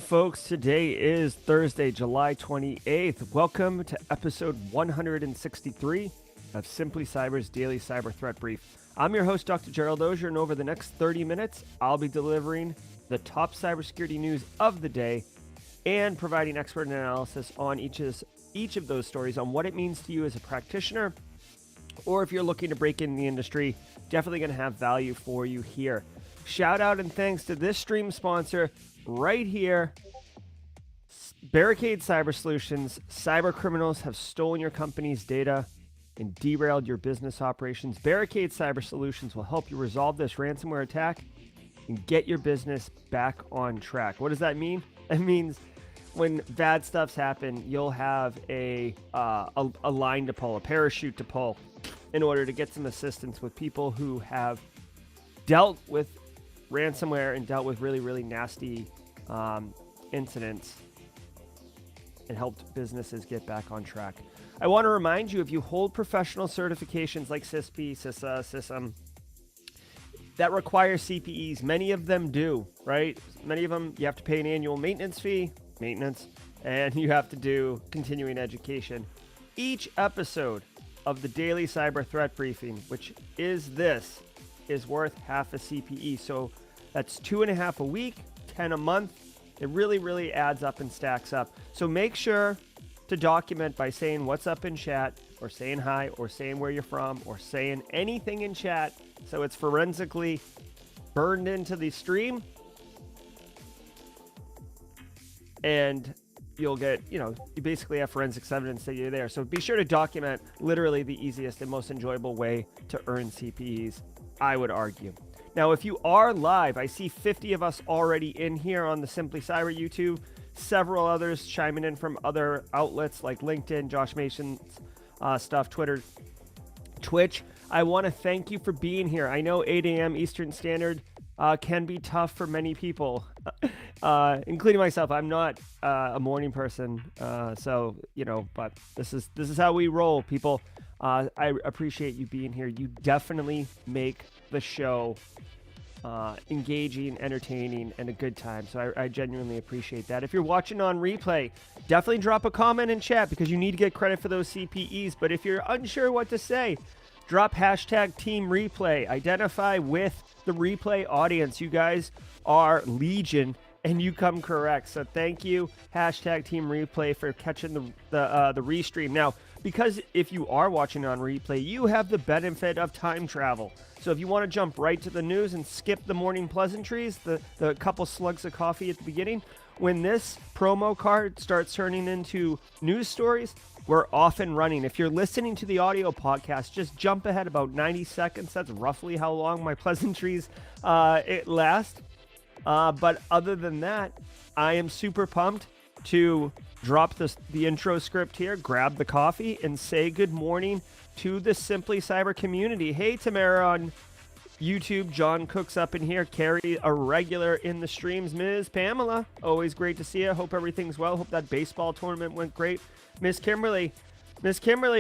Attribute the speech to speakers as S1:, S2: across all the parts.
S1: folks. Today is Thursday, July 28th. Welcome to episode 163 of Simply Cyber's Daily Cyber Threat Brief. I'm your host, Dr. Gerald Auger, and over the next 30 minutes, I'll be delivering the top cybersecurity news of the day and providing expert analysis on each of those stories on what it means to you as a practitioner, or if you're looking to break in the industry, definitely going to have value for you here. Shout out and thanks to this stream sponsor right here, Barricade Cyber Solutions. Cyber criminals have stolen your company's data and derailed your business operations. Barricade Cyber Solutions will help you resolve this ransomware attack and get your business back on track. What does that mean? It means when bad stuff's happen, you'll have a line to pull, a parachute to pull, in order to get some assistance with people who have dealt with ransomware and dealt with really, really nasty incidents and helped businesses get back on track. I want to remind you, if you hold professional certifications like CISP, CISA, CISM, that require CPEs, many of them do, right? Many of them, you have to pay an annual maintenance fee, and you have to do continuing education. Each episode of the Daily Cyber Threat Briefing, which is worth half a CPE. So that's 2.5 a week, 10 a month. It really, really adds up and stacks up. So make sure to document by saying what's up in chat, or saying hi, or saying where you're from, or saying anything in chat so it's forensically burned into the stream. And you'll get, you basically have forensics evidence that you're there. So be sure to document. Literally the easiest and most enjoyable way to earn CPEs, I would argue. Now, if you are live, I see 50 of us already in here on the Simply Cyber YouTube, several others chiming in from other outlets like LinkedIn, Josh Mason's stuff, Twitter, Twitch. I want to thank you for being here. I know 8 a.m. Eastern Standard can be tough for many people, including myself. I'm not a morning person, but this is how we roll, people. I appreciate you being here. You definitely make the show engaging, entertaining, and a good time. So I genuinely appreciate that. If you're watching on replay, definitely drop a comment in chat because you need to get credit for those CPEs. But if you're unsure what to say, drop hashtag Team Replay. Identify with the replay audience. You guys are legion, and you come correct. So thank you, hashtag Team Replay, for catching the restream. Now, because if you are watching on replay, you have the benefit of time travel. So if you want to jump right to the news and skip the morning pleasantries, the couple slugs of coffee at the beginning, when this promo card starts turning into news stories, we're off and running. If you're listening to the audio podcast, just jump ahead about 90 seconds. That's roughly how long my pleasantries it last. But other than that, I am super pumped to drop the intro script here, grab the coffee, and say good morning to the Simply Cyber community. Hey, Tamara on YouTube, John Cook's up in here, Carrie, a regular in the streams, Ms. Pamela, always great to see you. Hope everything's well. Hope that baseball tournament went great. Miss Kimberly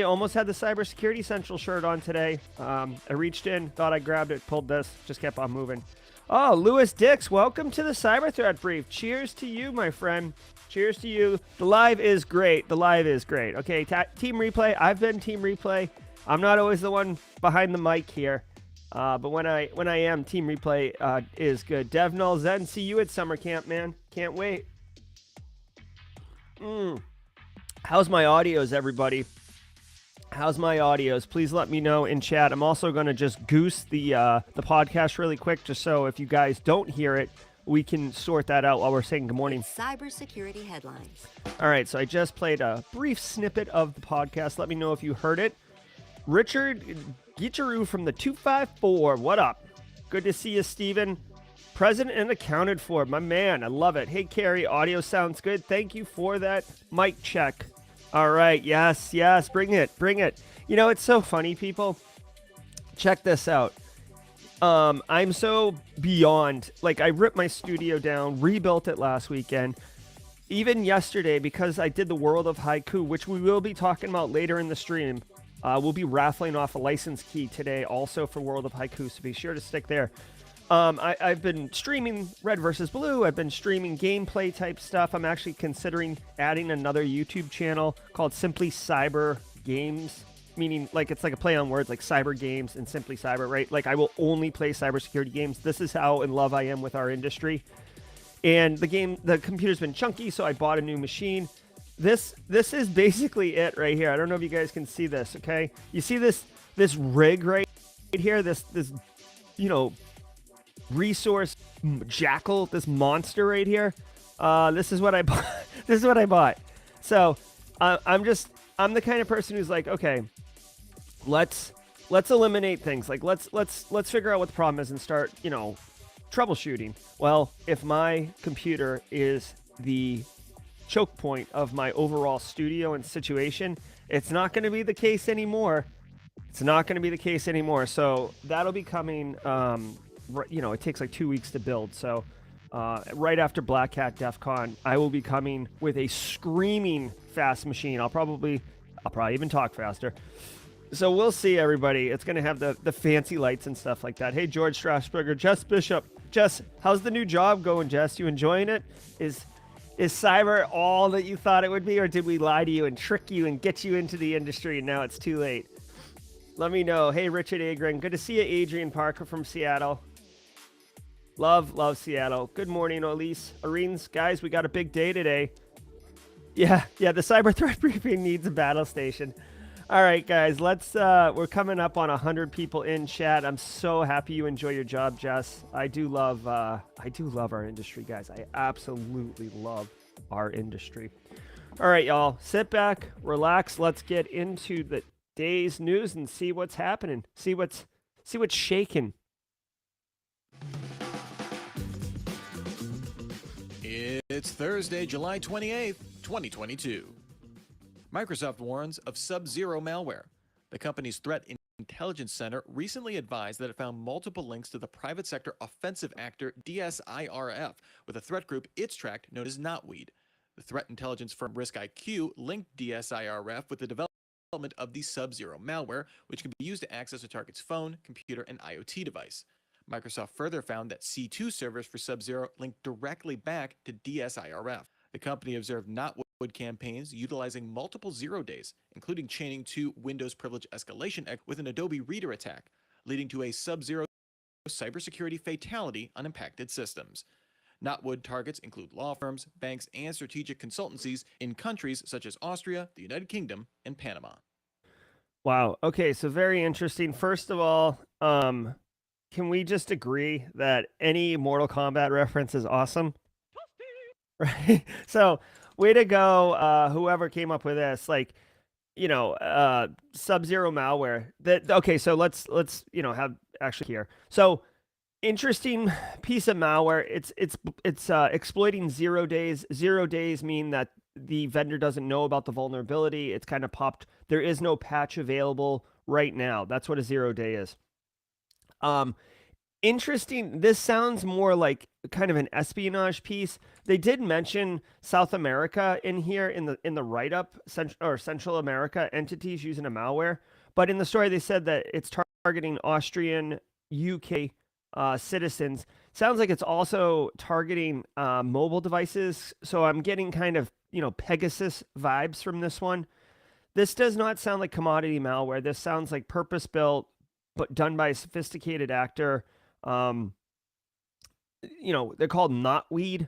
S1: almost had the Cybersecurity Central shirt on today. I reached in, thought I grabbed it, pulled this, just kept on moving. Oh, Lewis Dix, welcome to the Cyber Threat Brief. Cheers to you, my friend. Cheers to you. The live is great. Okay, Team Replay. I've been Team Replay. I'm not always the one behind the mic here, but when I am, Team Replay is good. Dev Null Zen, see you at summer camp, man. Can't wait. How's my audios, everybody? How's my audios? Please let me know in chat. I'm also going to just goose the podcast really quick, just so if you guys don't hear it, we can sort that out while we're saying good morning.
S2: Cybersecurity headlines.
S1: All right, so I just played a brief snippet of the podcast. Let me know if you heard it. Richard Gicharu from the 254. What up? Good to see you, Steven. Present and accounted for. My man, I love it. Hey, Carrie, audio sounds good. Thank you for that mic check. All right, yes, bring it. It's so funny, people. Check this out. I'm so beyond, I ripped my studio down, rebuilt it last weekend. Even yesterday, because I did the World of Haiku, which we will be talking about later in the stream, we'll be raffling off a license key today also for World of Haiku, so be sure to stick there. I've been streaming Red versus Blue. I've been streaming gameplay type stuff. I'm actually considering adding another YouTube channel called Simply Cyber Games, meaning like it's like a play on words, like cyber games and Simply Cyber, right? Like I will only play cybersecurity games. This is how in love I am with our industry. And the computer's been chunky, so I bought a new machine. This is basically it right here. I don't know if you guys can see this. Okay, you see this rig right here, this resource jackal, this monster right here. This is what I bought. This is what I bought. So I'm the kind of person who's like, okay, let's eliminate things. Like let's figure out what the problem is and start troubleshooting. Well, if my computer is the choke point of my overall studio and situation, it's not going to be the case anymore. It's not going to be the case anymore. So that'll be coming. It takes like 2 weeks to build. So right after Black Hat DEF CON, I will be coming with a screaming fast machine. I'll probably even talk faster. So we'll see, everybody. It's going to have the fancy lights and stuff like that. Hey, George Strasburger, Jess Bishop. Jess, how's the new job going, Jess? You enjoying it? Is cyber all that you thought it would be, or did we lie to you and trick you and get you into the industry and now it's too late? Let me know. Hey, Richard Agrin. Good to see you, Adrian Parker from Seattle. Love Seattle. Good morning, Elise. Areens, guys, we got a big day today. Yeah, the cyber threat briefing needs a battle station. All right, guys, we're coming up on 100 people in chat. I'm so happy you enjoy your job, Jess. I do love our industry, guys. I absolutely love our industry. All right, y'all, sit back, relax. Let's get into the day's news and see what's happening. See what's shaking.
S3: It's Thursday, July 28th, 2022. Microsoft warns of subzero malware. The company's threat intelligence center recently advised that it found multiple links to the private sector offensive actor DSIRF with a threat group it's tracked known as Knotweed. The threat intelligence firm RiskIQ linked DSIRF with the development of the subzero malware, which can be used to access a target's phone, computer, and IoT device. Microsoft further found that C2 servers for Subzero linked directly back to DSIRF. The company observed Knotweed campaigns utilizing multiple 0 days, including chaining 2 Windows privilege escalation with an Adobe Reader attack, leading to a Subzero cybersecurity fatality on impacted systems. Knotweed targets include law firms, banks, and strategic consultancies in countries such as Austria, the United Kingdom, and Panama.
S1: Wow. Okay, so very interesting. First of all, can we just agree that any Mortal Kombat reference is awesome? Right? So, way to go, whoever came up with this. Like, Subzero malware. Okay, so let's have actually here. So, interesting piece of malware. It's exploiting 0 days. 0 days mean that the vendor doesn't know about the vulnerability. It's kind of popped. There is no patch available right now. That's what a 0 day is. Interesting. This sounds more like kind of an espionage piece. They did mention South America in here in the write-up, Central America entities using a malware. But in the story, they said that it's targeting Austrian, UK citizens. Sounds like it's also targeting mobile devices. So I'm getting kind of Pegasus vibes from this one. This does not sound like commodity malware. This sounds like purpose-built, but done by a sophisticated actor. They're called Knotweed,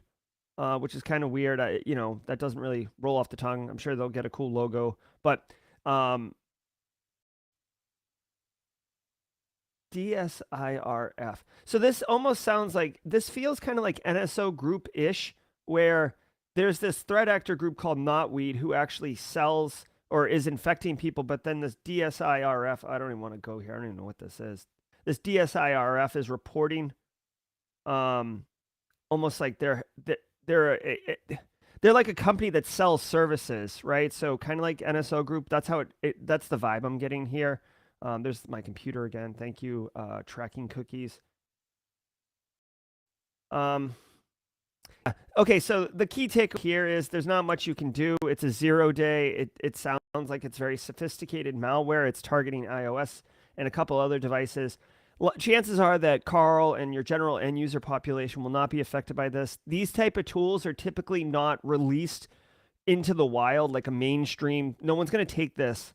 S1: which is kind of weird. That doesn't really roll off the tongue. I'm sure they'll get a cool logo, but DSIRF. So this almost sounds like, this feels kind of like NSO group-ish, where there's this threat actor group called Knotweed who actually sells or is infecting people, but then this DSIRF, I don't even want to go here. I don't even know what this is. This DSIRF is reporting, almost like they're like a company that sells services, right? So kind of like NSO Group. That's how that's the vibe I'm getting here. There's my computer again. Thank you, tracking cookies. Okay, so the key take here is there's not much you can do. It's a 0 day. It sounds like it's very sophisticated malware. It's targeting iOS and a couple other devices. chances are that Carl and your general end user population will not be affected by this. These type of tools are typically not released into the wild like a mainstream. No one's going to take this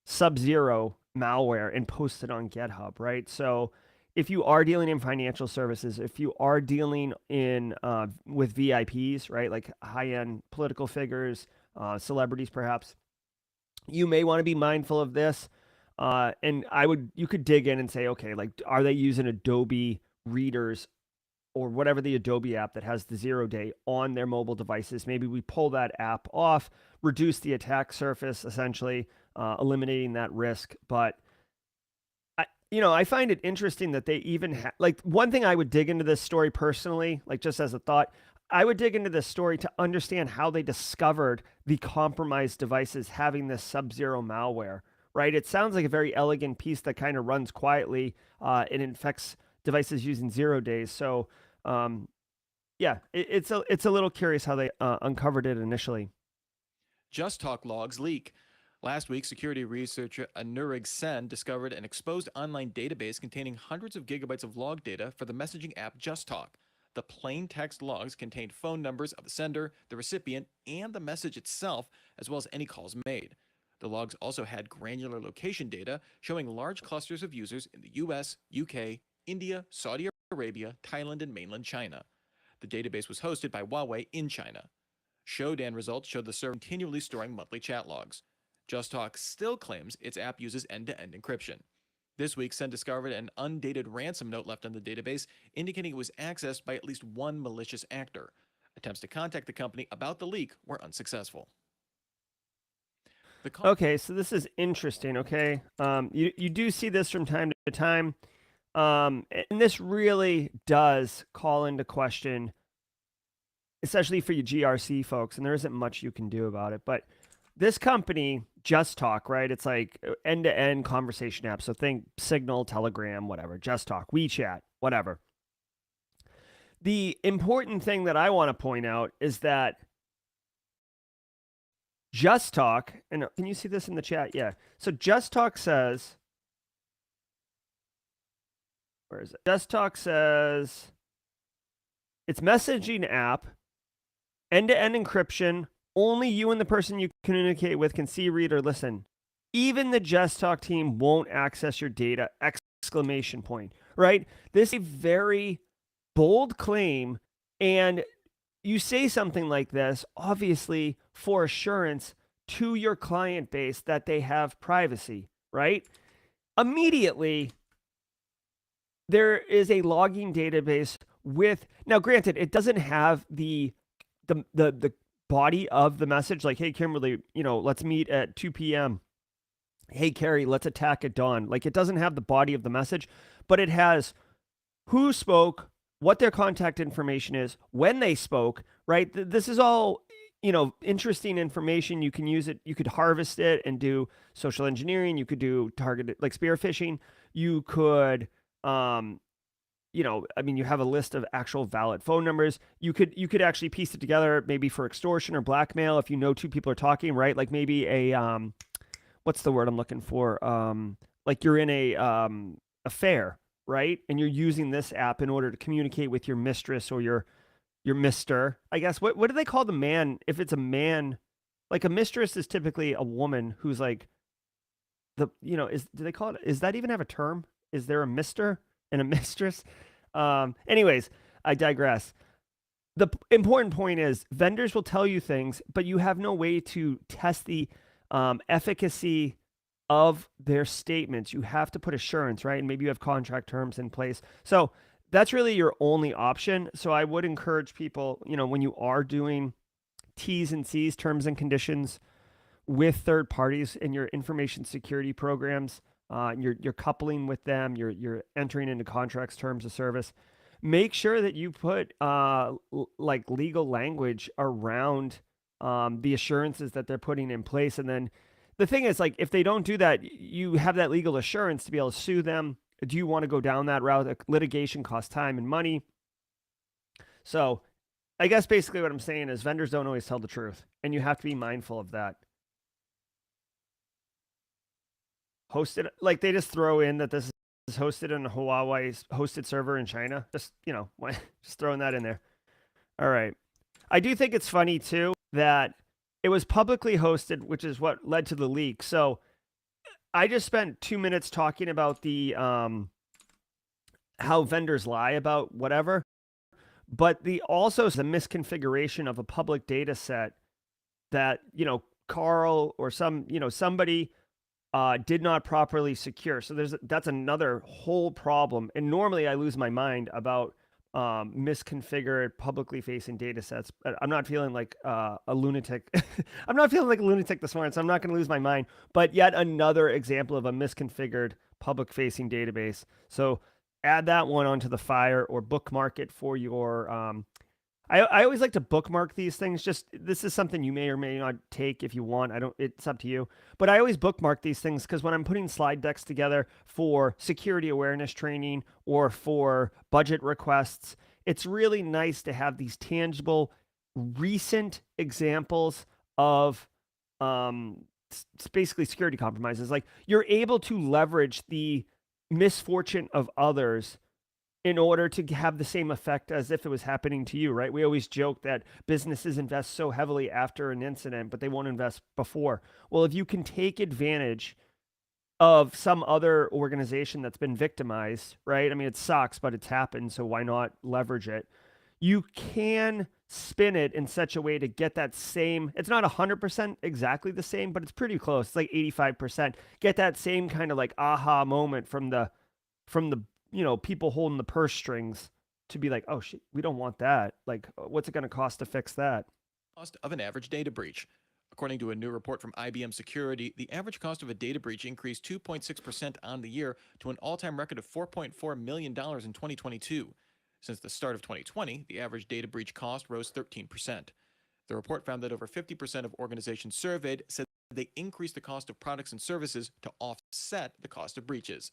S1: subzero malware and post it on GitHub, right? So if you are dealing in financial services, if you are dealing in with VIPs, right, like high-end political figures, celebrities perhaps, you may want to be mindful of this. And you could dig in and say, okay, like, are they using Adobe readers or whatever the Adobe app that has the 0-day on their mobile devices? Maybe we pull that app off, reduce the attack surface, essentially eliminating that risk. But I find it interesting that they even like, one thing I would dig into this story personally, like just as a thought, I would dig into this story to understand how they discovered the compromised devices having this subzero malware, right? It sounds like a very elegant piece that kind of runs quietly and infects devices using 0 days. So, yeah, it's a little curious how they uncovered it initially.
S3: JustTalk logs leak. Last week, security researcher Anurag Sen discovered an exposed online database containing hundreds of gigabytes of log data for the messaging app JustTalk. The plain text logs contained phone numbers of the sender, the recipient, and the message itself, as well as any calls made. The logs also had granular location data showing large clusters of users in the US, UK, India, Saudi Arabia, Thailand, and mainland China. The database was hosted by Huawei in China. Shodan results showed the server continually storing monthly chat logs. JustTalk still claims its app uses end-to-end encryption. This week, Sen discovered an undated ransom note left on the database, indicating it was accessed by at least one malicious actor. Attempts to contact the company about the leak were unsuccessful.
S1: Okay, so this is interesting, okay? You do see this from time to time, and this really does call into question, especially for you GRC folks, and there isn't much you can do about it, but this company, JustTalk, right? It's like end-to-end conversation app. So think Signal, Telegram, whatever, JustTalk, WeChat, whatever. The important thing that I want to point out is that JustTalk, and can you see this in the chat? Yeah. So JustTalk says, where is it? JustTalk says it's messaging app, end-to-end encryption. Only you and the person you communicate with can see, read, or listen. Even the JustTalk team won't access your data! Exclamation point, right? This is a very bold claim, and you say something like this, obviously, for assurance to your client base that they have privacy, right? Immediately, there is a logging database with, now granted, it doesn't have the body of the message, like, hey, Kimberly, let's meet at 2 p.m. Hey, Carrie, let's attack at dawn. Like, it doesn't have the body of the message, but it has who spoke, what their contact information is, when they spoke, right? This is all, interesting information. You can use it. You could harvest it and do social engineering. You could do targeted, like spear phishing. You could, you have a list of actual valid phone numbers. You could actually piece it together, maybe for extortion or blackmail if you know two people are talking, right? Like maybe a what's the word I'm looking for? Like you're in a affair, right? And you're using this app in order to communicate with your mistress or your mister. I guess what do they call the man if it's a man? Like a mistress is typically a woman who's like do they call it? Is that even have a term? Is there a mister and a mistress? Anyways, I digress. The important point is vendors will tell you things, but you have no way to test the efficacy of their statements. You have to put assurance, right? And maybe you have contract terms in place. So that's really your only option. So I would encourage people, when you are doing T's and C's, terms and conditions, with third parties in your information security programs, you're coupling with them, you're entering into contracts, terms of service. Make sure that you put like legal language around the assurances that they're putting in place. And then the thing is, like, if they don't do that, you have that legal assurance to be able to sue them. Do you want to go down that route? Litigation costs time and money. So I guess basically what I'm saying is vendors don't always tell the truth, and you have to be mindful of that. Hosted, like they just throw in that this is hosted on a Huawei hosted server in China. Just, just throwing that in there. All right. I do think it's funny too that it was publicly hosted, which is what led to the leak. So I just spent 2 minutes talking about the how vendors lie about whatever, but the misconfiguration of a public data set that Carl or somebody did not properly secure. So that's another whole problem. And normally I lose my mind about misconfigured publicly facing data sets. I'm not feeling like a lunatic. I'm not feeling like a lunatic this morning, so I'm not going to lose my mind. But yet another example of a misconfigured public facing database. So add that one onto the fire or bookmark it for your I always like to bookmark these things. Just this is something you may or may not take if you want. It's up to you. But I always bookmark these things because when I'm putting slide decks together for security awareness training or for budget requests, it's really nice to have these tangible, recent examples of basically security compromises. Like you're able to leverage the misfortune of others in order to have the same effect as if it was happening to you, right? We always joke that businesses invest so heavily after an incident, but they won't invest before. Well, if you can take advantage of some other organization that's been victimized, right? I mean, it sucks, but it's happened, so why not leverage it? You can spin it in such a way to get that same, it's not 100% exactly the same, but it's pretty close. It's like 85%. Get that same kind of like aha moment from the people holding the purse strings to be like, oh shit, we don't want that. Like, what's it going to cost to fix that?
S3: Cost of an average data breach. According to a new report from IBM Security, the average cost of a data breach increased 2.6% on the year to an all-time record of $4.4 million in 2022. Since the start of 2020, the average data breach cost rose 13%. The report found that over 50% of organizations surveyed said they increased the cost of products and services to offset the cost of breaches.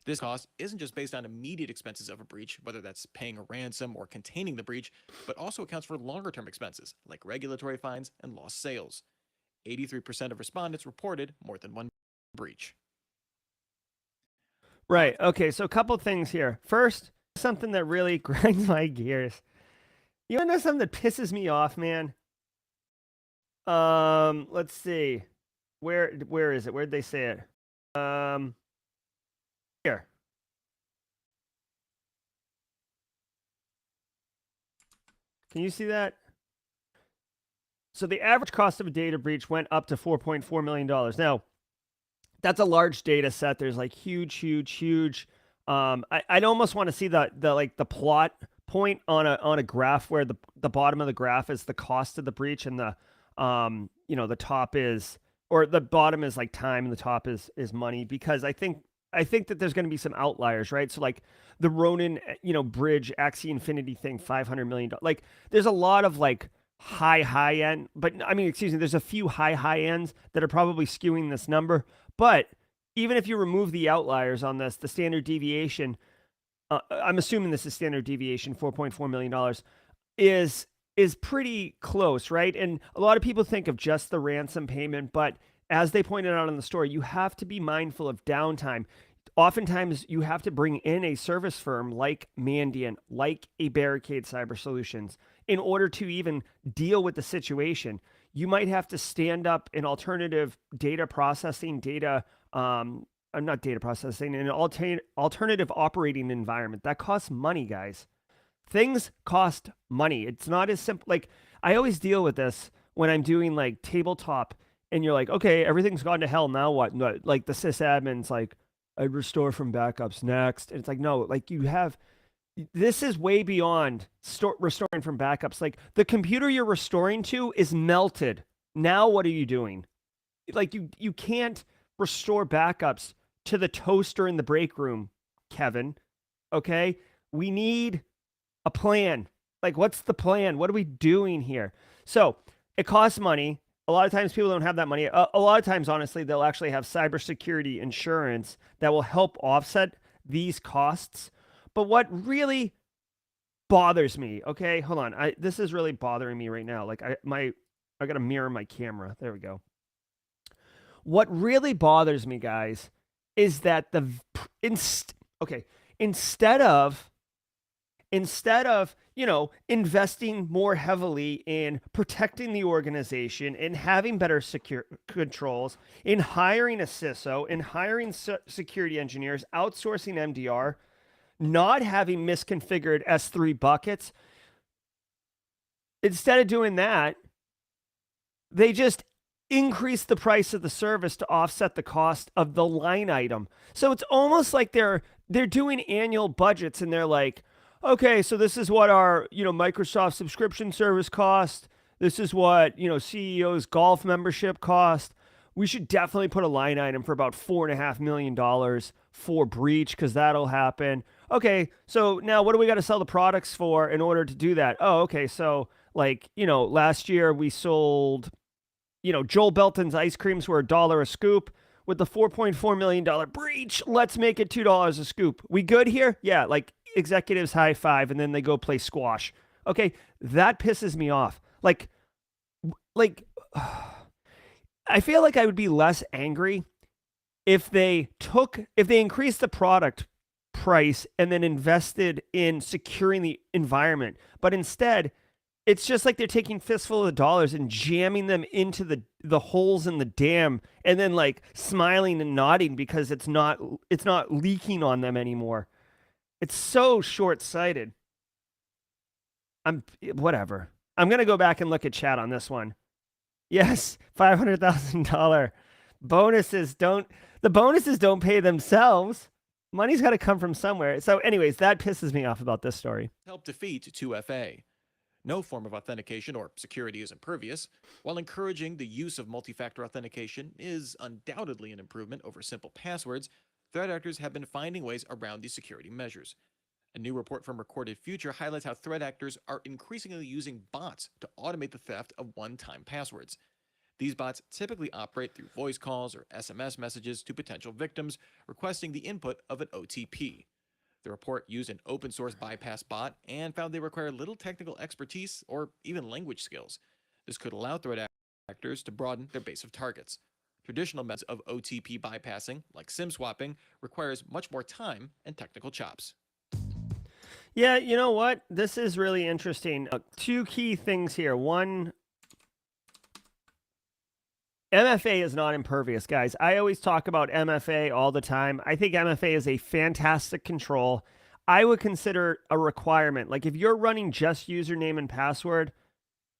S3: This cost isn't just based on immediate expenses of a breach, whether that's paying a ransom or containing the breach, but also accounts for longer-term expenses like regulatory fines and lost sales. 83% of respondents reported more than one breach.
S1: Right. Okay. So a couple things here. First, something that really grinds my gears. You want to know something that pisses me off, man? Let's see. Where is it? Where'd they say it? Here. Can you see that? So the average cost of a data breach went up to $4.4 million. Now, that's a large data set. There's like huge. I'd almost want to see the plot point on a graph where the bottom of the graph is the cost of the breach and the the top is, or the bottom is like time and the top is money, because I think that there's going to be some outliers, right? So like the Ronin, bridge Axie Infinity thing, $500 million. Like there's a lot of like high end, but I mean, excuse me, there's a few high ends that are probably skewing this number. But even if you remove the outliers on this, the standard deviation, I'm assuming this is standard deviation, $4.4 million, is pretty close, right? And a lot of people think of just the ransom payment, but as they pointed out in the story, you have to be mindful of downtime. Oftentimes, you have to bring in a service firm like Mandiant, like a Barricade Cyber Solutions, in order to even deal with the situation. You might have to stand up an alternative data processing, not data processing, an alternative operating environment. That costs money, guys. Things cost money. It's not as simple. Like, I always deal with this when I'm doing like tabletop, and you're like, okay, everything's gone to hell. Now what? No, like the sysadmin's like, I'd restore from backups next. And it's like, no, like this is way beyond restoring from backups. Like the computer you're restoring to is melted. Now what are you doing? Like you can't restore backups to the toaster in the break room, Kevin. Okay? We need a plan. Like, what's the plan? What are we doing here? So it costs money. A lot of times people don't have that money. A lot of times, honestly, they'll actually have cybersecurity insurance that will help offset these costs. But what really bothers me, okay, hold on. This is really bothering me right now. Like I got to mirror my camera. There we go. What really bothers me, guys, is that Okay. Instead of investing more heavily in protecting the organization, in having better secure controls, in hiring a CISO, in hiring security engineers, outsourcing MDR, not having misconfigured S3 buckets, instead of doing that, they just increase the price of the service to offset the cost of the line item. So it's almost like they're doing annual budgets and they're like, okay, so this is what our, Microsoft subscription service cost. This is what, CEO's golf membership cost. We should definitely put a line item for about $4.5 million for breach because that'll happen. Okay, so now what do we got to sell the products for in order to do that? Oh, okay, so last year we sold, Joel Belton's ice creams were $1 a scoop. With the $4.4 million breach, let's make it $2 a scoop. We good here? Yeah, executives high five and then they go play squash. Okay, that pisses me off. I feel like I would be less angry if they increased the product price and then invested in securing the environment. But instead, it's just like they're taking fistful of dollars and jamming them into the holes in the dam and then smiling and nodding because it's not leaking on them anymore. It's so short-sighted. Whatever. I'm going to go back and look at chat on this one. Yes, $500,000 bonuses don't pay themselves. Money's got to come from somewhere. So anyways, that pisses me off about this story.
S3: Help defeat 2FA. No form of authentication or security is impervious. While encouraging the use of multi-factor authentication is undoubtedly an improvement over simple passwords, threat actors have been finding ways around these security measures. A new report from Recorded Future highlights how threat actors are increasingly using bots to automate the theft of one-time passwords. These bots typically operate through voice calls or SMS messages to potential victims requesting the input of an OTP. The report used an open-source bypass bot and found they require little technical expertise or even language skills. This could allow threat actors to broaden their base of targets. Traditional methods of OTP bypassing, like SIM swapping, requires much more time and technical chops.
S1: Yeah, you know what? This is really interesting. Two key things here. One, MFA is not impervious, guys. I always talk about MFA all the time. I think MFA is a fantastic control. I would consider a requirement. Like if you're running just username and password,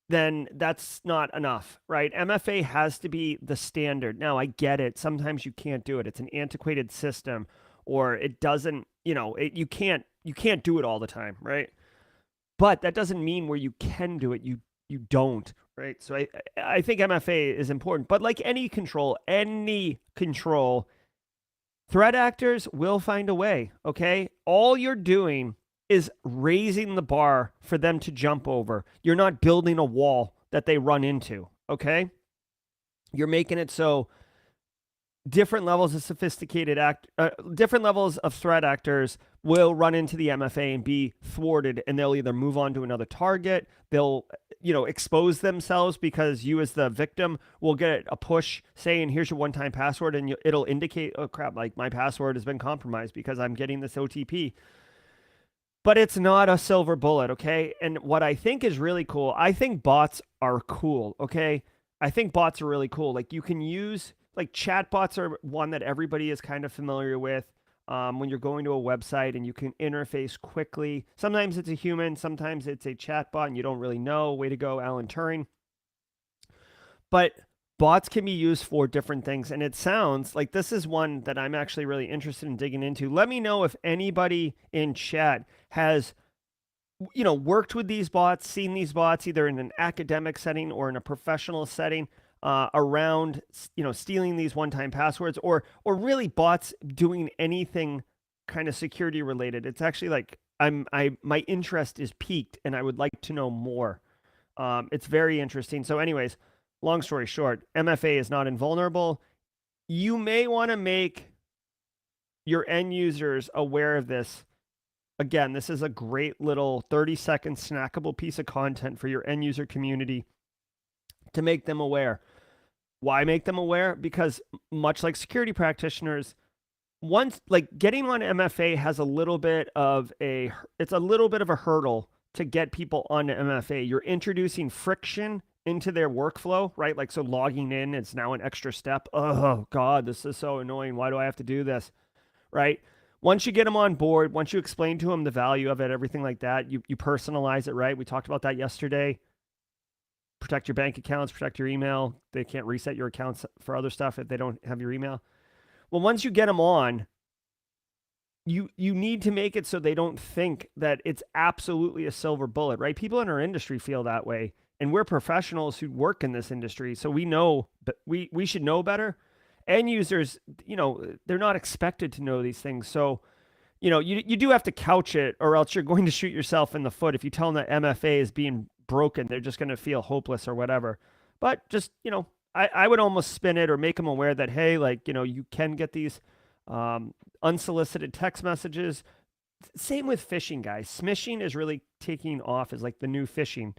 S1: then that's not enough, right? MFA has to be the standard. Now, I get it. Sometimes you can't do it. It's an antiquated system, or it doesn't, you can't do it all the time, right? But that doesn't mean where you can do it, you don't, right? So I think MFA is important. But like any control, threat actors will find a way, okay? All you're doing is raising the bar for them to jump over. You're not building a wall that they run into, okay? You're making it so different levels of different levels of threat actors will run into the MFA and be thwarted, and they'll either move on to another target, they'll expose themselves because you as the victim will get a push saying, here's your one-time password, and it'll indicate, oh crap, like my password has been compromised because I'm getting this OTP. But it's not a silver bullet, okay? And what I think is really cool, I think bots are cool, okay? I think bots are really cool. Like you can use, chatbots are one that everybody is kind of familiar with. When you're going to a website and you can interface quickly. Sometimes it's a human, sometimes it's a chatbot, and you don't really know. Way to go, Alan Turing. But bots can be used for different things, and it sounds like this is one that I'm actually really interested in digging into. Let me know if anybody in chat has worked with these bots, seen these bots either in an academic setting or in a professional setting. Around stealing these one-time passwords or really bots doing anything kind of security related. It's actually my interest is piqued and I would like to know more. It's very interesting. So anyways, long story short, MFA is not invulnerable. You may want to make your end users aware of this. Again, this is a great little 30-second snackable piece of content for your end user community to make them aware. Why make them aware? Because much like security practitioners, once, like, getting on MFA has a little bit of a hurdle to get people on MFA. You're introducing friction into their workflow, right? Like, so logging in is now an extra step. Oh God, this is so annoying. Why do I have to do this? Right? Once you get them on board, once you explain to them the value of it, everything like that, you personalize it, right? We talked about that yesterday. Protect your bank accounts, protect your email. They can't reset your accounts for other stuff if they don't have your email. Well, once you get them on, you need to make it so they don't think that it's absolutely a silver bullet, right? People in our industry feel that way, and we're professionals who work in this industry, so we know, but we should know better. End users, they're not expected to know these things, so you do have to couch it, or else you're going to shoot yourself in the foot. If you tell them that MFA is being broken, they're just going to feel hopeless or whatever. But just, I would almost spin it or make them aware that, hey, like, you can get these unsolicited text messages. Same with phishing, guys. Smishing is really taking off as like the new phishing.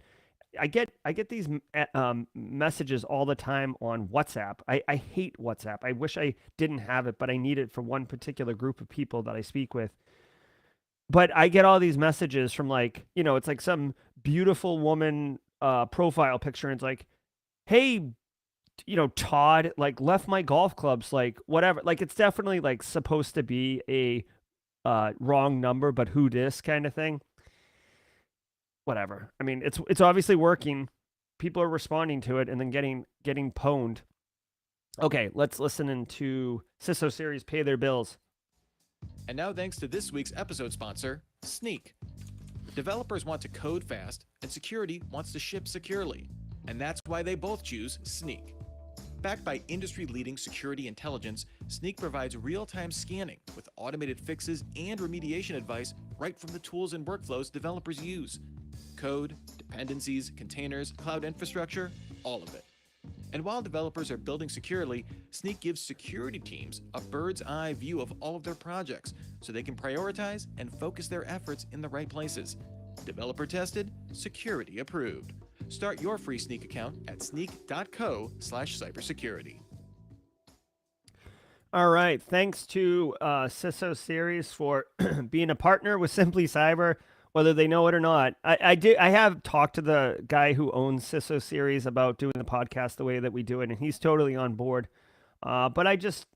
S1: I get these messages all the time on WhatsApp. I hate WhatsApp. I wish I didn't have it, but I need it for one particular group of people that I speak with. But I get all these messages from, like, it's like some beautiful woman profile picture, and it's like, hey, Todd, like, left my golf clubs, like, whatever. Like, it's definitely like supposed to be a wrong number, but who dis kind of thing. Whatever. I mean, it's obviously working. People are responding to it and then getting pwned. Okay, let's listen into CISO Series Pay Their Bills.
S3: And now, thanks to this week's episode sponsor, Snyk. Developers want to code fast, and security wants to ship securely. And that's why they both choose Snyk. Backed by industry-leading security intelligence, Snyk provides real-time scanning with automated fixes and remediation advice right from the tools and workflows developers use. Code, dependencies, containers, cloud infrastructure, all of it. And while developers are building securely, Snyk gives security teams a bird's eye view of all of their projects so they can prioritize and focus their efforts in the right places. Developer tested, security approved. Start your free Snyk account at snyk.co/cybersecurity.
S1: All right. Thanks to CISO Series for being a partner with Simply Cyber, whether they know it or not. I have talked to the guy who owns CISO Series about doing the podcast the way that we do it, and he's totally on board. But I just,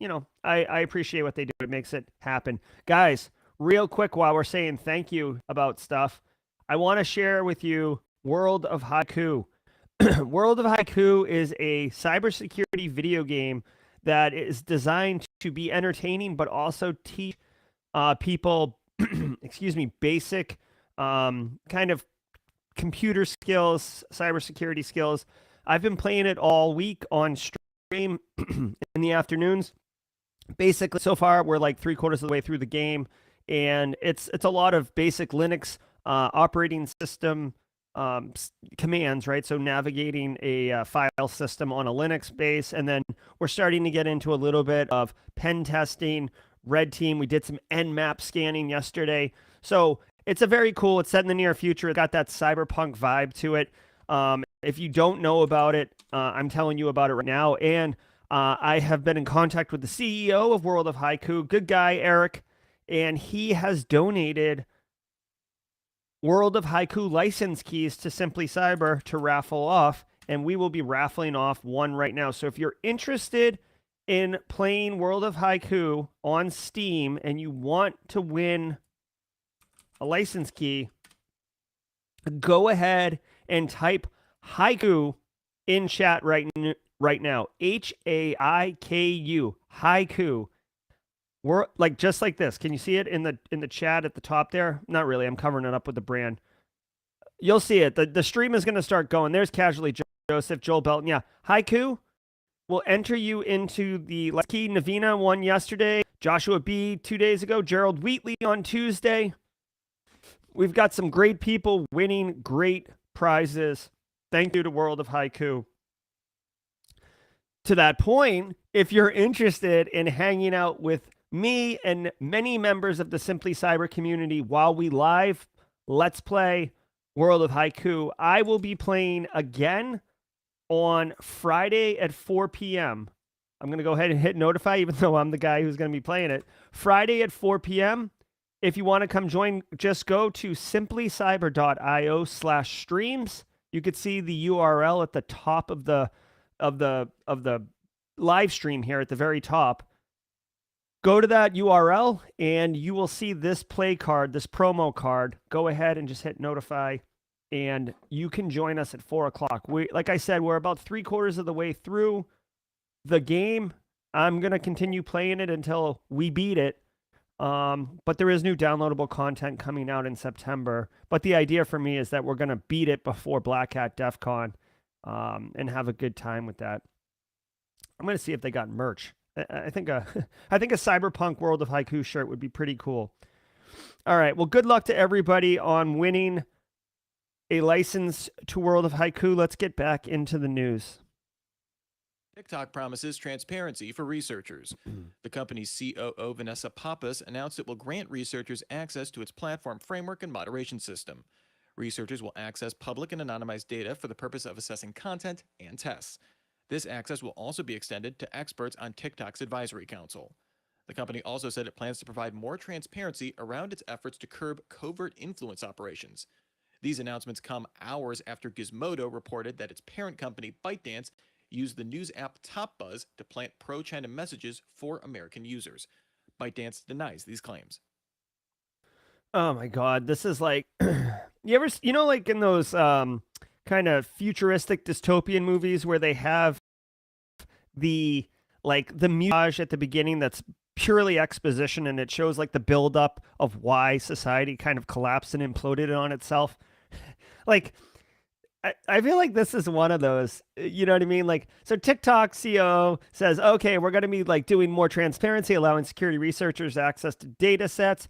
S1: I appreciate what they do. It makes it happen. Guys, real quick, while we're saying thank you about stuff, I want to share with you World of Haiku. World of Haiku is a cybersecurity video game that is designed to be entertaining, but also teach people, basic kind of computer skills, cybersecurity skills. I've been playing it all week on stream in the afternoons. Basically, so far, we're like 3/4 of the way through the game, and it's a lot of basic Linux operating system commands, right? So navigating a file system on a Linux base, and then we're starting to get into a little bit of pen testing, red team. We did some Nmap scanning yesterday. So it's a very cool, it's set in the near future. It's got that cyberpunk vibe to it. If you don't know about it, I'm telling you about it right now. And I have been in contact with the CEO of World of Haiku, good guy, Eric, and he has donated World of Haiku license keys to Simply Cyber to raffle off, and we will be raffling off one right now. So if you're interested in playing World of Haiku on Steam and you want to win a license key, go ahead and type Haiku in chat right now. Haiku. Haiku. We're like, just like this. Can you see it in the chat at the top there? Not really. I'm covering it up with the brand. You'll see it. The stream is going to start going. There's Casually Joseph, Joel Belton. Yeah. Haiku will enter you into the key. Navina won yesterday. Joshua B 2 days ago. Gerald Wheatley on Tuesday. We've got some great people winning great prizes. Thank you to World of Haiku. To that point, if you're interested in hanging out with me and many members of the Simply Cyber community while we live Let's Play World of Haiku, I will be playing again on Friday at 4 p.m. I'm going to go ahead and hit notify, even though I'm the guy who's going to be playing it. Friday at 4 p.m. If you want to come join, just go to simplycyber.io/streams. You could see the URL at the top of the live stream here at the very top. Go to that URL and you will see this play card, this promo card. Go ahead and just hit notify, and you can join us at 4 o'clock. Like I said, we're about 3/4 of the way through the game. I'm going to continue playing it until we beat it. But there is new downloadable content coming out in September. But the idea for me is that we're going to beat it before Black Hat DEF CON, and have a good time with that. I'm going to see if they got merch. I think a Cyberpunk World of Haiku shirt would be pretty cool. All right. Well, good luck to everybody on winning a license to World of Haiku. Let's get back into the news.
S3: TikTok promises transparency for researchers. The company's COO, Vanessa Pappas, announced it will grant researchers access to its platform framework and moderation system. Researchers will access public and anonymized data for the purpose of assessing content and tests. This access will also be extended to experts on TikTok's advisory council. The company also said it plans to provide more transparency around its efforts to curb covert influence operations. These announcements come hours after Gizmodo reported that its parent company, ByteDance, used the news app TopBuzz to plant pro-China messages for American users. ByteDance denies these claims.
S1: Oh my God, this is like, like in those kind of futuristic dystopian movies where they have the mutage at the beginning that's purely exposition, and it shows like the buildup of why society kind of collapsed and imploded on itself. Like, I feel like this is one of those, you know what I mean? Like, so TikTok CEO says, okay, we're going to be like doing more transparency, allowing security researchers access to data sets,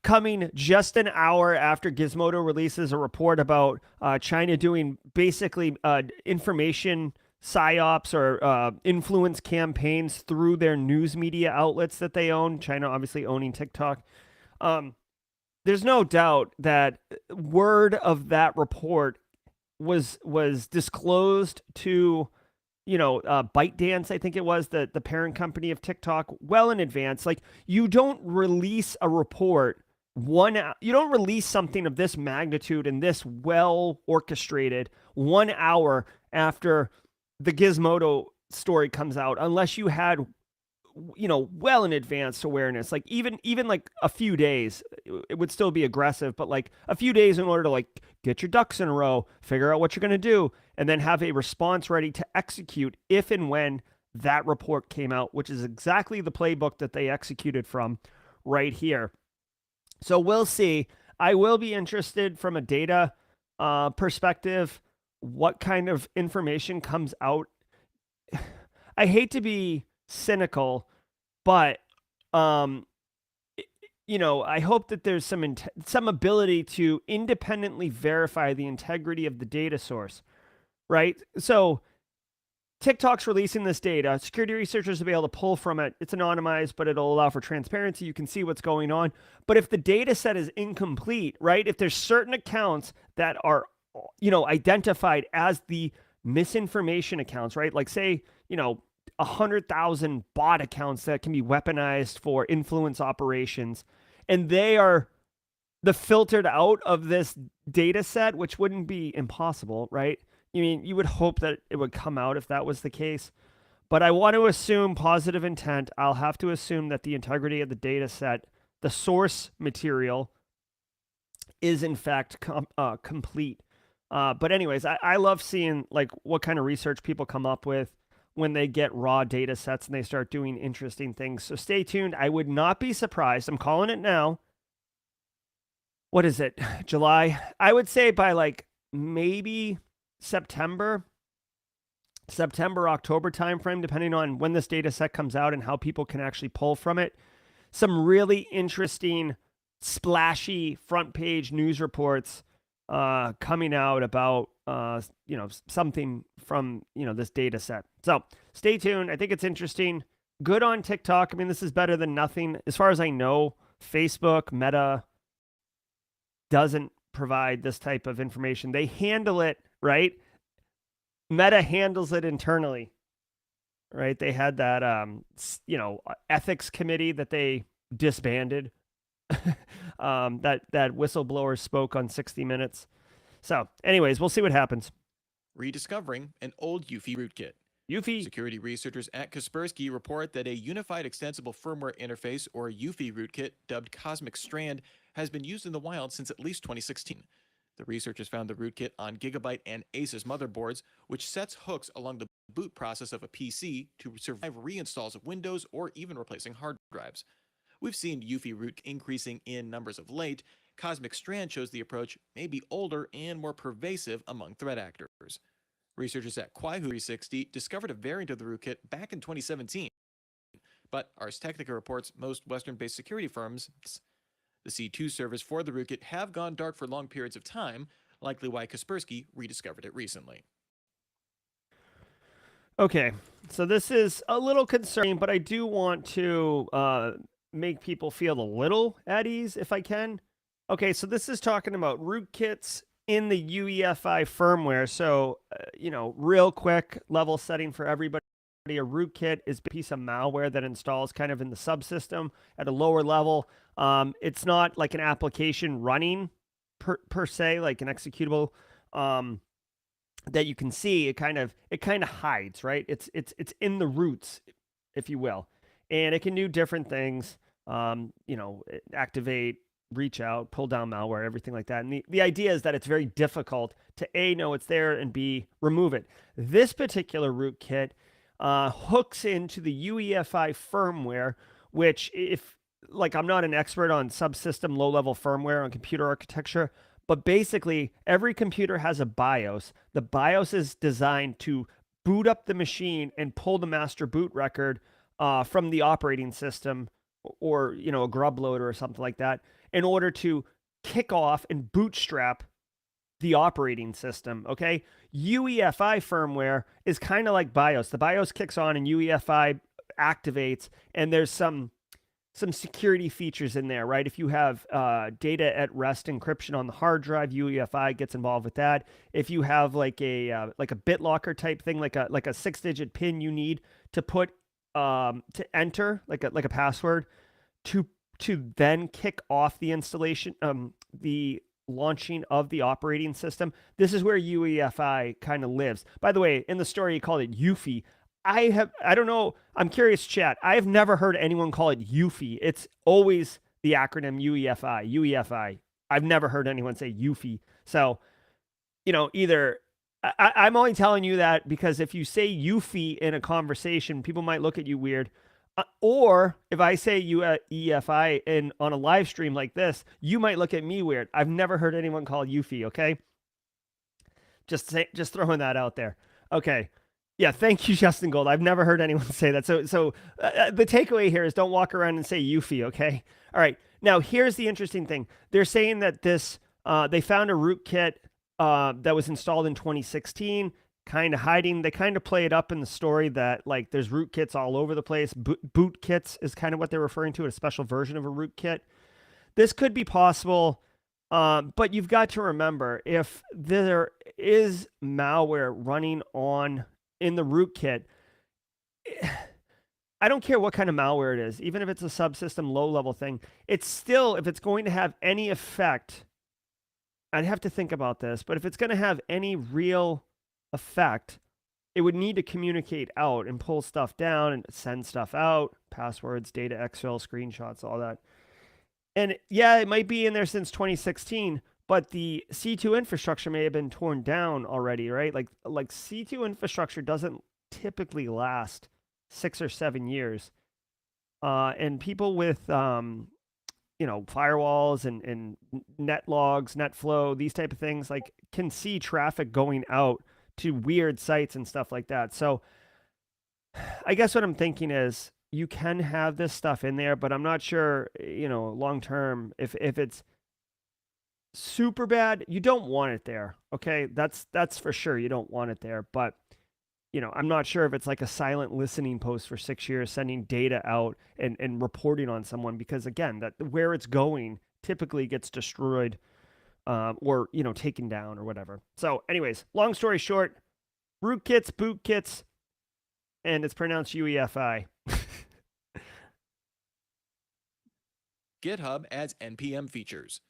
S1: coming just an hour after Gizmodo releases a report about China doing basically information psyops or influence campaigns through their news media outlets that they own. China obviously owning TikTok. There's no doubt that word of that report was disclosed to, ByteDance, I think it was, the parent company of TikTok, well in advance. Like, you don't release a report you don't release something of this magnitude and this well orchestrated 1 hour after the Gizmodo story comes out, unless you had, well in advance awareness. Like even like a few days, it would still be aggressive, but like a few days in order to like get your ducks in a row, figure out what you're going to do, and then have a response ready to execute if and when that report came out, which is exactly the playbook that they executed from right here. So we'll see. I will be interested from a data perspective, what kind of information comes out. I hate to be cynical, but I hope that there's some ability to independently verify the integrity of the data source, right? So TikTok's releasing this data. Security researchers will be able to pull from it. It's anonymized, but it'll allow for transparency. You can see what's going on. But if the data set is incomplete, right? If there's certain accounts that are, identified as the misinformation accounts, right? Like say, 100,000 bot accounts that can be weaponized for influence operations, and they are the filtered out of this data set, which wouldn't be impossible, right? I mean, you would hope that it would come out if that was the case, but I want to assume positive intent. I'll have to assume that the integrity of the data set, the source material, is in fact complete. But anyways, I love seeing like what kind of research people come up with when they get raw data sets and they start doing interesting things. So stay tuned. I would not be surprised. I'm calling it now. What is it? July? I would say by like maybe September, October timeframe, depending on when this data set comes out and how people can actually pull from it. Some really interesting, splashy front page news reports coming out about something from this data set. So stay tuned. I think it's interesting. Good on TikTok. I mean, this is better than nothing. As far as I know, Facebook, Meta doesn't provide this type of information. They handle it, right? Meta handles it internally. right? They had that, ethics committee that they disbanded. That whistleblower spoke on 60 Minutes. So, anyways, we'll see what happens.
S3: Rediscovering an old UEFI rootkit.
S1: UEFI.
S3: Security researchers at Kaspersky report that a Unified Extensible Firmware Interface, or UEFI rootkit, dubbed Cosmic Strand, has been used in the wild since at least 2016. The researchers found the rootkit on Gigabyte and Asus motherboards, which sets hooks along the boot process of a PC to survive reinstalls of Windows or even replacing hard drives. We've seen UEFI root increasing in numbers of late. Cosmic Strand shows the approach may be older and more pervasive among threat actors. Researchers at Haiku 360 discovered a variant of the rootkit back in 2017, but Ars Technica reports most Western-based security firms, the C2 servers for the rootkit, have gone dark for long periods of time, likely why Kaspersky rediscovered it recently.
S1: Okay, so this is a little concerning, but I do want to make people feel a little at ease if I can. Okay, so this is talking about rootkits in the UEFI firmware. So, real quick level setting for everybody. A rootkit is a piece of malware that installs kind of in the subsystem at a lower level. It's not like an application running per se, like an executable that you can see. It kind of hides, right? It's in the roots, if you will, and it can do different things. Activate, reach out, pull down malware, everything like that. And the idea is that it's very difficult to A, know it's there, and B, remove it. This particular rootkit hooks into the UEFI firmware, which I'm not an expert on subsystem low-level firmware on computer architecture, but basically every computer has a BIOS. The BIOS is designed to boot up the machine and pull the master boot record from the operating system, or a grub loader or something like that, in order to kick off and bootstrap the operating system. Okay, UEFI firmware is kind of like BIOS. The BIOS kicks on and UEFI activates, and there's some security features in there, right? If you have data at rest encryption on the hard drive, UEFI gets involved with that. If you have like a BitLocker type thing, like a 6-digit PIN you need to put to enter like a password to then kick off the installation, the launching of the operating system. This is where UEFI kind of lives. By the way, in the story, you called it UEFI. I don't know. I'm curious, chat. I have never heard anyone call it UEFI. It's always the acronym UEFI, UEFI. I've never heard anyone say UEFI. So, either I'm only telling you that because if you say UEFI in a conversation, people might look at you weird. Or if I say UEFI on a live stream like this, you might look at me weird. I've never heard anyone call UEFI, okay? Just throwing that out there. Okay. Yeah, thank you, Justin Gold. I've never heard anyone say that. So the takeaway here is don't walk around and say UEFI, okay? All right. Now, here's the interesting thing. They're saying that this, they found a rootkit that was installed in 2016, kind of hiding. They kind of play it up in the story that like there's rootkits all over the place. Boot kits is kind of what they're referring to, a special version of a rootkit. This could be possible, but you've got to remember, if there is malware running in the rootkit, I don't care what kind of malware it is, even if it's a subsystem low-level thing, it's still, if it's going to have any effect, I'd have to think about this, but if it's going to have any real effect, it would need to communicate out and pull stuff down and send stuff out, passwords, data, Excel, screenshots, all that. And yeah, it might be in there since 2016, but the C2 infrastructure may have been torn down already, right? Like C2 infrastructure doesn't typically last 6 or 7 years. And people with firewalls and net logs, net flow, these type of things, like can see traffic going out to weird sites and stuff like that. So I guess what I'm thinking is you can have this stuff in there, but I'm not sure, long term, if it's super bad, you don't want it there. Okay. That's for sure. You don't want it there, but I'm not sure if it's like a silent listening post for 6 years, sending data out and reporting on someone, because again, that where it's going typically gets destroyed, or, taken down or whatever. So anyways, long story short, rootkits, bootkits, and it's pronounced UEFI.
S3: GitHub adds NPM features.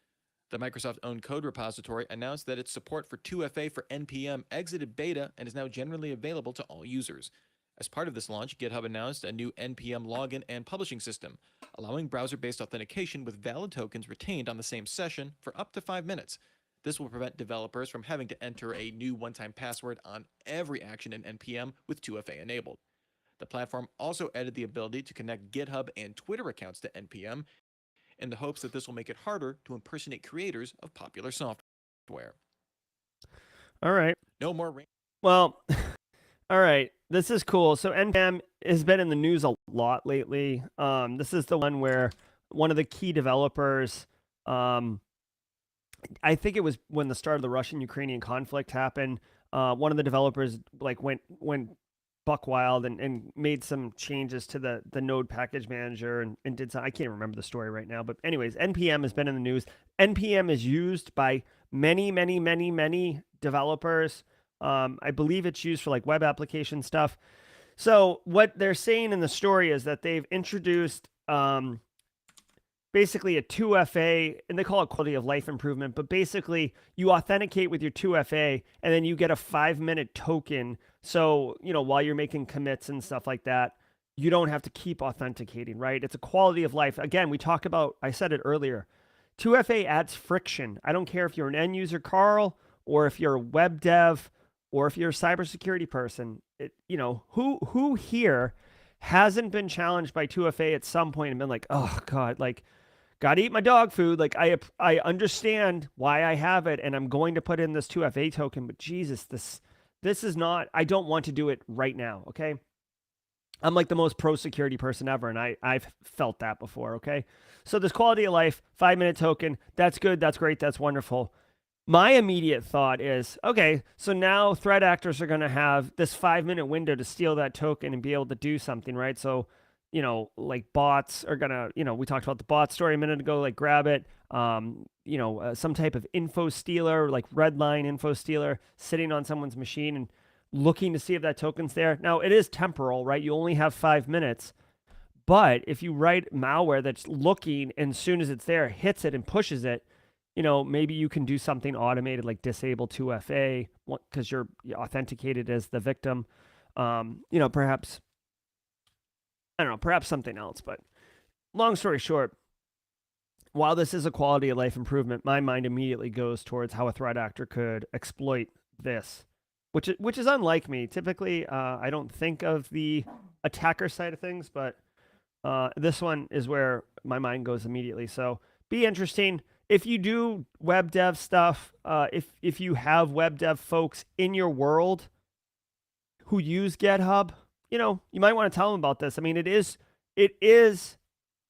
S3: The Microsoft-owned code repository announced that its support for 2FA for NPM exited beta and is now generally available to all users. As part of this launch, GitHub announced a new NPM login and publishing system, allowing browser-based authentication with valid tokens retained on the same session for up to 5 minutes. This will prevent developers from having to enter a new one-time password on every action in NPM with 2FA enabled. The platform also added the ability to connect GitHub and Twitter accounts to NPM in the hopes that this will make it harder to impersonate creators of popular software.
S1: All right.
S3: No more.
S1: Well, all right. This is cool. So NPM has been in the news a lot lately. This is the one where one of the key developers, I think it was when the start of the Russian-Ukrainian conflict happened. One of the developers like went buck wild and made some changes to the node package manager and did some, I can't remember the story right now, but anyways, NPM has been in the news. NPM is used by many developers. I believe it's used for like web application stuff. So what they're saying in the story is that they've introduced basically a 2FA, and they call it quality of life improvement, but basically you authenticate with your 2FA and then you get a 5-minute token. So, while you're making commits and stuff like that, you don't have to keep authenticating, right? It's a quality of life. Again, I said it earlier, 2FA adds friction. I don't care if you're an end user, Carl, or if you're a web dev, or if you're a cybersecurity person. Who here hasn't been challenged by 2FA at some point and been like, oh God, like, gotta eat my dog food. Like I understand why I have it and I'm going to put in this 2FA token, but Jesus, this is not, I don't want to do it right now. Okay. I'm like the most pro security person ever. And I've felt that before. Okay. So this quality of life, 5-minute token, that's good. That's great. That's wonderful. My immediate thought is, okay, so now threat actors are going to have this 5-minute window to steal that token and be able to do something, right? So, like bots are going to, we talked about the bot story a minute ago, like grab it, some type of info stealer, like redline info stealer sitting on someone's machine and looking to see if that token's there. Now, it is temporal, right? You only have 5 minutes. But if you write malware that's looking and as soon as it's there, hits it and pushes it, maybe you can do something automated like disable 2FA because you're authenticated as the victim. Perhaps, I don't know, perhaps something else. But long story short, while this is a quality of life improvement, my mind immediately goes towards how a threat actor could exploit this, which is unlike me. Typically, I don't think of the attacker side of things, but this one is where my mind goes immediately. So be interesting. If you do web dev stuff, if you have web dev folks in your world who use GitHub, you might want to tell them about this. I mean, it is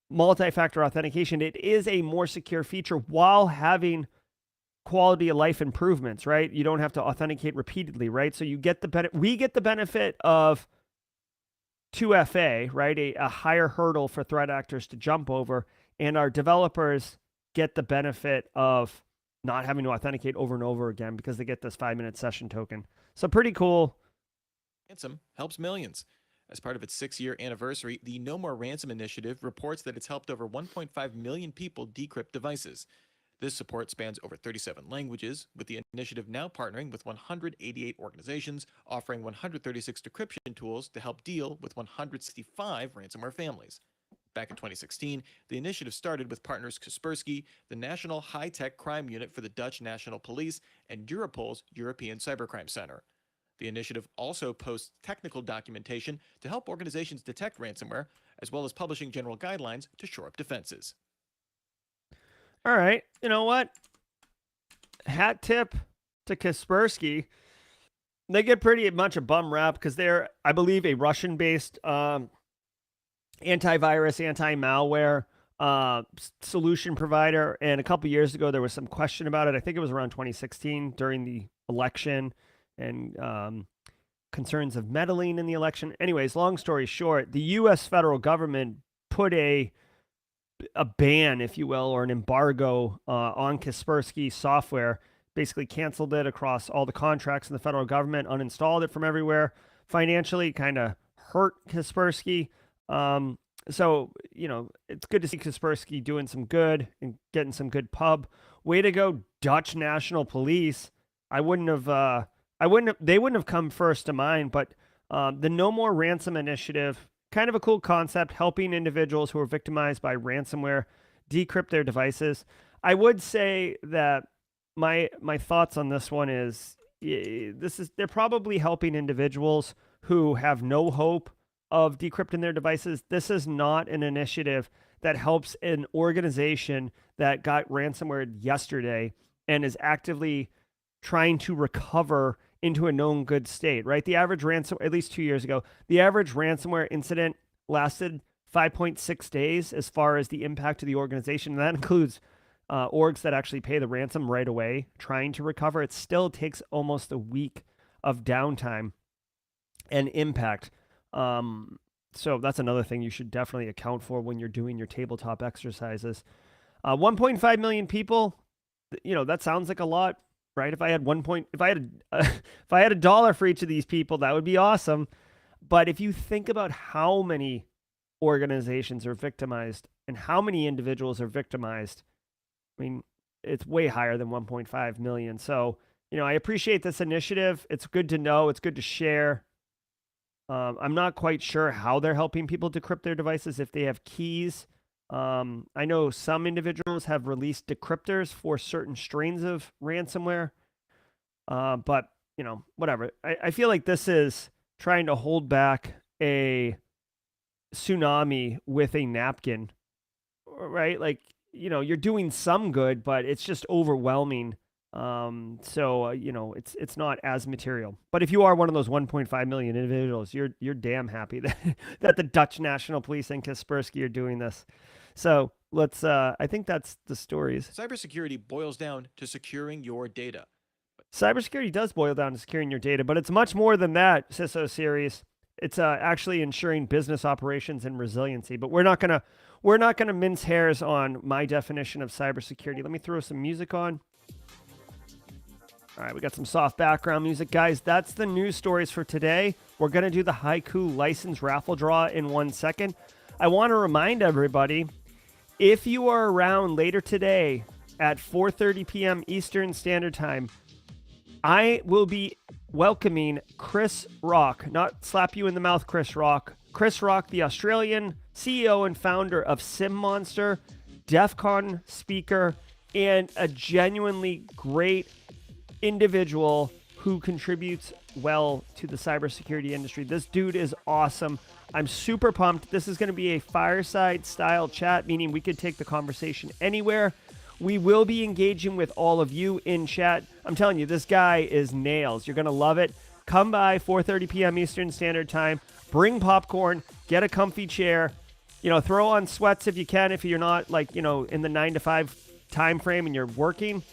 S1: multi-factor authentication. It is a more secure feature while having quality of life improvements, right? You don't have to authenticate repeatedly, right? So you get we get the benefit of 2FA, right? A higher hurdle for threat actors to jump over, and our developers get the benefit of not having to authenticate over and over again because they get this 5-minute session token. So pretty cool.
S3: Ransom helps millions. As part of its 6-year anniversary, the No More Ransom initiative reports that it's helped over 1.5 million people decrypt devices. This support spans over 37 languages, with the initiative now partnering with 188 organizations, offering 136 decryption tools to help deal with 165 ransomware families. Back in 2016, the initiative started with partners Kaspersky, the National High-Tech Crime Unit for the Dutch National Police, and Europol's European Cybercrime Center. The initiative also posts technical documentation to help organizations detect ransomware, as well as publishing general guidelines to shore up defenses.
S1: All right, you know what? Hat tip to Kaspersky. They get pretty much a bum rap because they're, I believe, a Russian-based antivirus, anti-malware solution provider. And a couple years ago, there was some question about it. I think it was around 2016 during the election and concerns of meddling in the election. Anyways, long story short, the U.S. federal government put a ban, if you will, or an embargo on Kaspersky software, basically canceled it across all the contracts in the federal government, uninstalled it from everywhere. Financially, kind of hurt Kaspersky. So, it's good to see Kaspersky doing some good and getting some good pub. Way to go, Dutch National Police. They wouldn't have come first to mind, but the No More Ransom Initiative, kind of a cool concept, helping individuals who are victimized by ransomware decrypt their devices. I would say that my thoughts on this one is they're probably helping individuals who have no hope of decrypting their devices. This is not an initiative that helps an organization that got ransomware yesterday and is actively trying to recover into a known good state, right? The average at least 2 years ago, the average ransomware incident lasted 5.6 days as far as the impact to the organization. And that includes orgs that actually pay the ransom right away, trying to recover. It still takes almost a week of downtime and impact. So that's another thing you should definitely account for when you're doing your tabletop exercises. 1.5 million people, that sounds like a lot, right? If I had if I had a dollar for each of these people, that would be awesome. But if you think about how many organizations are victimized and how many individuals are victimized, I mean, it's way higher than 1.5 million. So, I appreciate this initiative. It's good to know. It's good to share. I'm not quite sure how they're helping people decrypt their devices, if they have keys. I know some individuals have released decryptors for certain strains of ransomware. But, whatever. I feel like this is trying to hold back a tsunami with a napkin, right? Like, you're doing some good, but it's just overwhelming. So it's not as material. But if you are one of those 1.5 million individuals, you're damn happy that the Dutch National Police and Kaspersky are doing this. So let's I think that's the stories.
S3: Cybersecurity boils down to securing your data.
S1: Cybersecurity does boil down to securing your data, but it's much more than that, CISO series. It's actually ensuring business operations and resiliency. But we're not gonna mince hairs on my definition of cybersecurity. Let me throw some music on. All right, we got some soft background music, guys. That's the news stories for today. We're going to do the Haiku license raffle draw in 1 second. I want to remind everybody, if you are around later today at 4:30 p.m. Eastern Standard Time, I will be welcoming Chris Rock, not slap you in the mouth, Chris Rock. Chris Rock, the Australian CEO and founder of Sim Monster, DEF CON speaker, and a genuinely great individual who contributes well to the cybersecurity industry. This dude is awesome. I'm super pumped. This is going to be a fireside style chat, meaning we could take the conversation anywhere. We will be engaging with all of you in chat. I'm telling you, this guy is nails. You're going to love it. Come by 4:30 p.m. Eastern Standard Time. Bring popcorn. Get a comfy chair. Throw on sweats if you can, if you're not in the 9 to 5 time frame and you're working.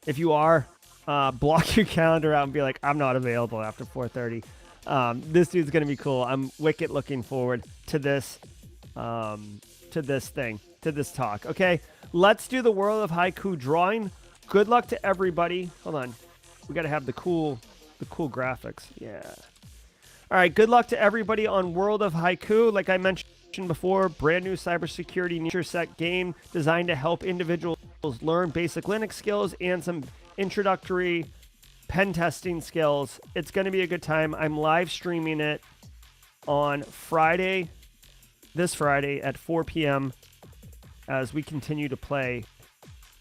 S1: If you are, block your calendar out and be like, I'm not available after 4:30. This dude's going to be cool. I'm wicked looking forward to this talk. Okay, let's do the World of Haiku drawing. Good luck to everybody. Hold on. We got to have the cool graphics. Yeah. All right, good luck to everybody on World of Haiku. Like I mentioned before, brand new cybersecurity nature set game designed to help individuals learn basic Linux skills and some introductory pen testing skills. It's going to be a good time. I'm live streaming it on this Friday at 4 p.m. as we continue to play.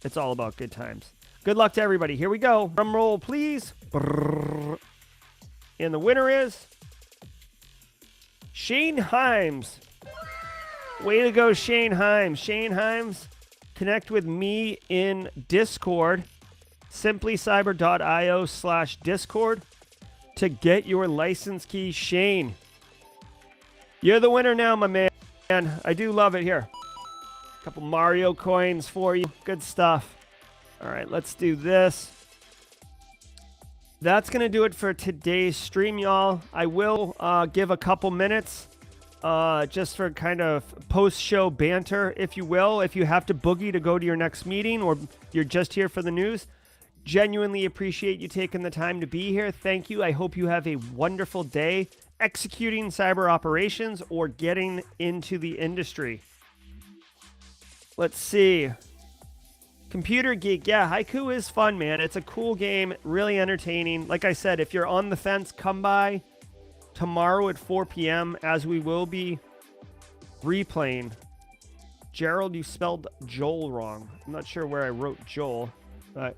S1: It's all about good times. Good luck to everybody. Here we go. Drum roll, please. And the winner is Shane Himes. Way to go, Shane Himes. Shane Himes, connect with me in Discord, simplycyber.io/Discord to get your license key. Shane, you're the winner now, my man. I do love it. Here, a couple Mario coins for you. Good stuff. All right, let's do this. That's going to do it for today's stream, y'all. I will give a couple minutes just for kind of post-show banter, if you will. If you have to boogie to go to your next meeting or you're just here for the news, genuinely appreciate you taking the time to be here. Thank you. I hope you have a wonderful day executing cyber operations or getting into the industry? Let's see. Computer Geek. Yeah, Haiku is fun, man. It's a cool game, really entertaining. Like I said, if you're on the fence, come by tomorrow at 4 p.m. as we will be replaying. Gerald, you spelled Joel wrong. I'm not sure where I wrote Joel, but...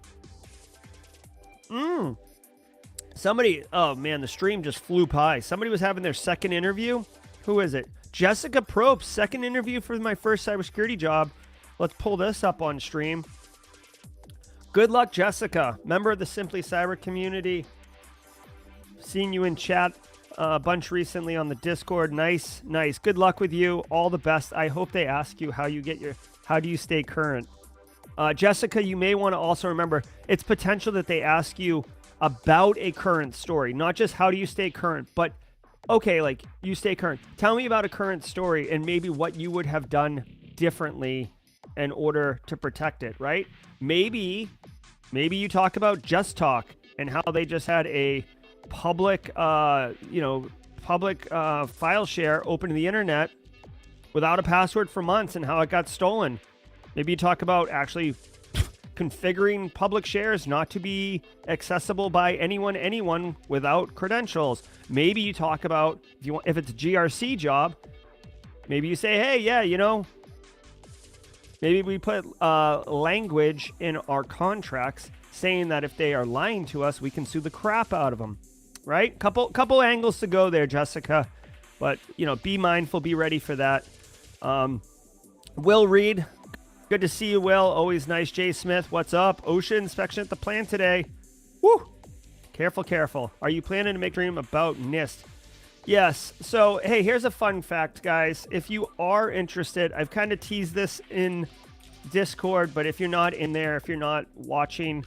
S1: Somebody... Oh, man, the stream just flew by. Somebody was having their second interview. Who is it? Jessica Probst, second interview for my first cybersecurity job. Let's pull this up on stream. Good luck, Jessica. Member of the Simply Cyber community. Seen you in chat a bunch recently on the Discord. Nice, nice. Good luck with you. All the best. I hope they ask you how do you stay current. Jessica, you may want to also remember it's potential that they ask you about a current story, not just how do you stay current, but okay, like you stay current. Tell me about a current story and maybe what you would have done differently in order to protect it, right? Maybe you talk about JustTalk and how they just had a public file share open to the internet without a password for months and how it got stolen. Maybe you talk about actually configuring public shares not to be accessible by anyone without credentials. Maybe you talk about if it's a GRC job, maybe you say, hey, yeah, maybe we put language in our contracts saying that if they are lying to us, we can sue the crap out of them, right? Couple angles to go there, Jessica. But, be mindful, be ready for that. Will Reed, good to see you, Will. Always nice. Jay Smith, what's up? OSHA inspection at the plant today. Woo! Careful. Are you planning to make a dream about NIST? Yes. So, hey, here's a fun fact, guys. If you are interested, I've kind of teased this in Discord, but if you're not in there, if you're not watching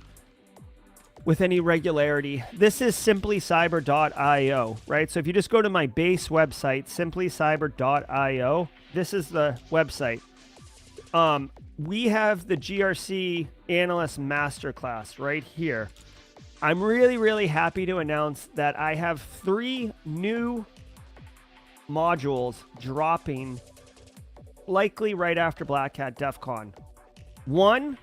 S1: with any regularity, this is simplycyber.io, right? So if you just go to my base website, simplycyber.io, this is the website. We have the GRC Analyst Master Class right here. I'm really happy to announce that I have 3 new modules dropping likely right after Black Hat DEF CON. One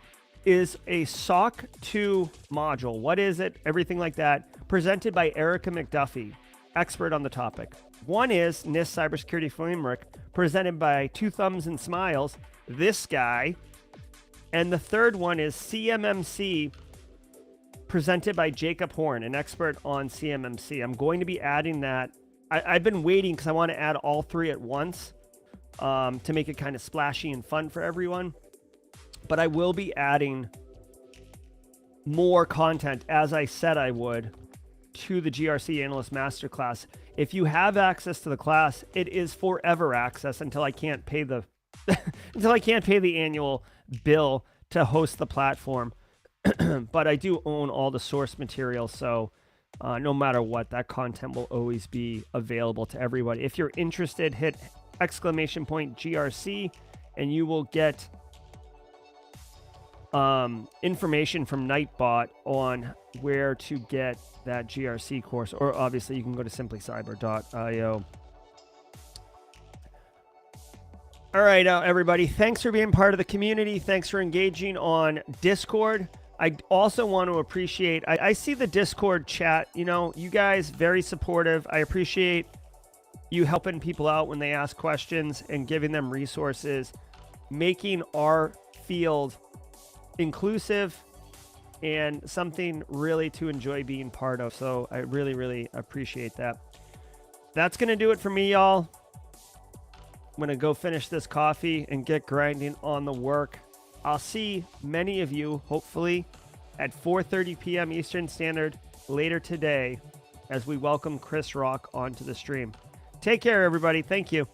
S1: is a SOC 2 module. What is it? Everything like that. Presented by Erica McDuffie, expert on the topic. One is NIST Cybersecurity Framework, presented by Two Thumbs and Smiles, this guy. And the third one is CMMC, presented by Jacob Horn, an expert on CMMC. I'm going to be adding that. I've been waiting because I want to add all 3 at once to make it kind of splashy and fun for everyone. But I will be adding more content, as I said I would, to the GRC Analyst Master Class. If you have access to the class, it is forever access until I can't pay the annual bill to host the platform. But I do own all the source material, so no matter what, that content will always be available to everybody. If you're interested, hit !GRC and you will get information from Nightbot on where to get that GRC course, or obviously you can go to simplycyber.io. All right, everybody, thanks for being part of the community. Thanks for engaging on Discord. I also want to appreciate, I see the Discord chat, you guys very supportive. I appreciate you helping people out when they ask questions and giving them resources, making our field inclusive and something really to enjoy being part of. So I really appreciate that. That's going to do it for me, y'all. I'm going to go finish this coffee and get grinding on the work. I'll see many of you, hopefully, at 4:30 p.m. Eastern Standard later today as we welcome Chris Rock onto the stream. Take care, everybody. Thank you.